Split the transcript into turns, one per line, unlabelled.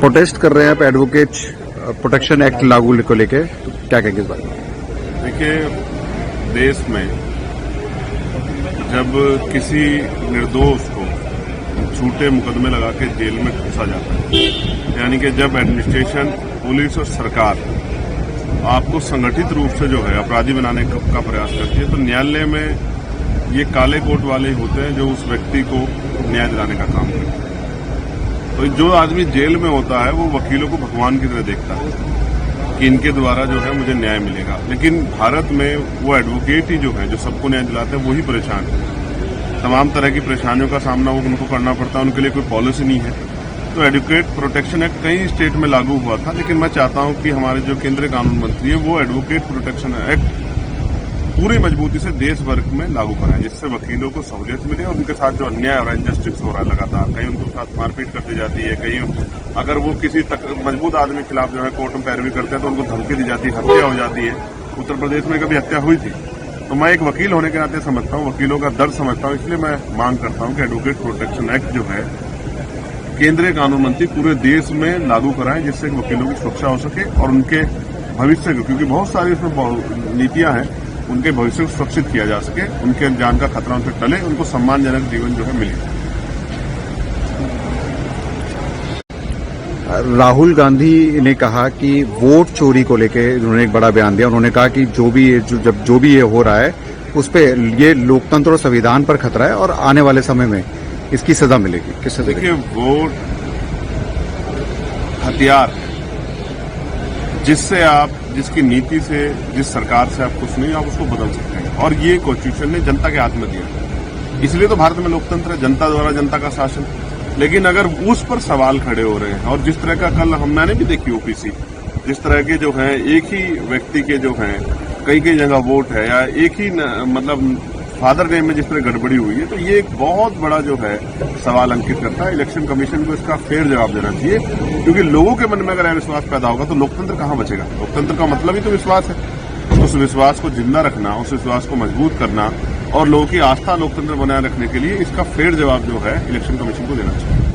Protest कर रहे हैं आप एडवोकेट प्रोटेक्शन एक्ट लागू को लेके, तो क्या कहेंगे इस बारे में?
देखिए, देश में जब किसी निर्दोष को झूठे मुकदमे लगा के जेल में घुसा जाता है, यानी कि जब एडमिनिस्ट्रेशन, पुलिस और सरकार आपको संगठित रूप से जो है अपराधी बनाने का प्रयास करती है, तो न्यायालय में ये काले कोट वाले होते हैं जो उस व्यक्ति को न्याय दिलाने का काम करते हैं। तो जो आदमी जेल में होता है वो वकीलों को भगवान की तरह देखता है कि इनके द्वारा जो है मुझे न्याय मिलेगा। लेकिन भारत में वो एडवोकेट ही जो है, जो सबको न्याय दिलाते हैं, वही परेशान है। तमाम तरह की परेशानियों का सामना वो उनको करना पड़ता है, उनके लिए कोई पॉलिसी नहीं है। तो एडवोकेट प्रोटेक्शन एक्ट कई स्टेट में लागू हुआ था, लेकिन मैं चाहता हूं कि हमारे जो केंद्रीय कानून मंत्री है वो एडवोकेट प्रोटेक्शन एक्ट पूरी मजबूती से देश भर में लागू कराएं, जिससे वकीलों को सहूलियत मिले और उनके साथ जो अन्याय और इनजस्टिस हो रहा है लगातार, कहीं उनके साथ मारपीट कर दी जाती है, कहीं अगर वो किसी मजबूत आदमी के खिलाफ जो है कोर्ट में पैरवी करते हैं तो उनको धमकी दी जाती है, हत्या हो जाती है। उत्तर प्रदेश में कभी हत्या हुई थी। तो मैं एक वकील होने के नाते समझता हूँ, वकीलों का दर्द समझता हूँ, इसलिए मैं मांग करता हूँ कि एडवोकेट प्रोटेक्शन एक्ट जो है केंद्रीय कानून मंत्री पूरे देश में लागू कराएं, जिससे वकीलों की सुरक्षा हो सके और उनके भविष्य को, क्योंकि बहुत सारी इसमें नीतियां हैं, उनके भविष्य को सुरक्षित किया जा सके, उनके जान का खतरा उनसे टले, उनको सम्मानजनक जीवन जो है मिले।
राहुल गांधी ने कहा कि वोट चोरी को लेके उन्होंने एक बड़ा बयान दिया। उन्होंने कहा कि जो भी ये हो रहा है उस पे ये लोकतंत्र और संविधान पर खतरा है और आने वाले समय में इसकी सजा मिलेगी। किस सजा?
देखिए, वोट हथियार है जिससे आप, जिसकी नीति से, जिस सरकार से आप कुछ नहीं, आप उसको बदल सकते हैं, और ये कॉन्स्टिट्यूशन ने जनता के हाथ में दिया। इसलिए तो भारत में लोकतंत्र है, जनता द्वारा जनता का शासन। लेकिन अगर उस पर सवाल खड़े हो रहे हैं, और जिस तरह का कल मैंने भी देखी ओपीसी, जिस तरह के जो है एक ही व्यक्ति के जो है कई जगह वोट है, या एक ही मतलब फादर नेम में जिस तरह गड़बड़ी हुई है, तो ये एक बहुत बड़ा जो है सवाल अंकित करता है। इलेक्शन कमीशन को इसका फेयर जवाब देना चाहिए, क्योंकि लोगों के मन में अगर अविश्वास पैदा होगा तो लोकतंत्र कहां बचेगा। लोकतंत्र का मतलब ही तो विश्वास है। उस विश्वास को जिंदा रखना, उस विश्वास को मजबूत करना और लोगों की आस्था लोकतंत्र बनाए रखने के लिए इसका फेयर जवाब जो है इलेक्शन कमीशन को देना चाहिए।